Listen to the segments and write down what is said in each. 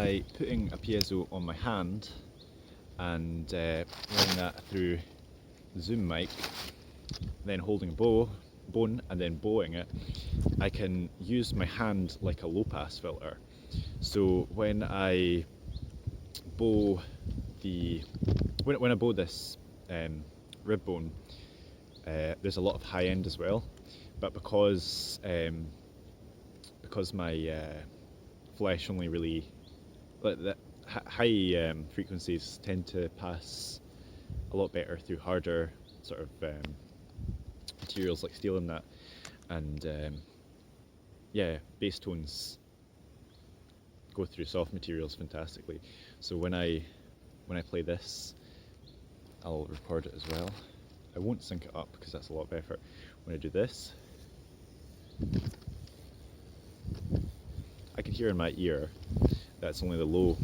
by putting a piezo on my hand and running that through the Zoom mic, then holding a bone and then bowing it, I can use my hand like a low pass filter. So when I bow when I bow this rib bone, there's a lot of high end as well, but because my flesh only really, like the high frequencies tend to pass a lot better through harder sort of materials like steel and that, and yeah, bass tones go through soft materials fantastically. So when I play this, I'll record it as well. I won't sync it up because that's a lot of effort. When I do this, I can hear in my ear that's only the low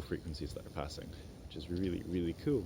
frequencies that are passing, which is really, really cool.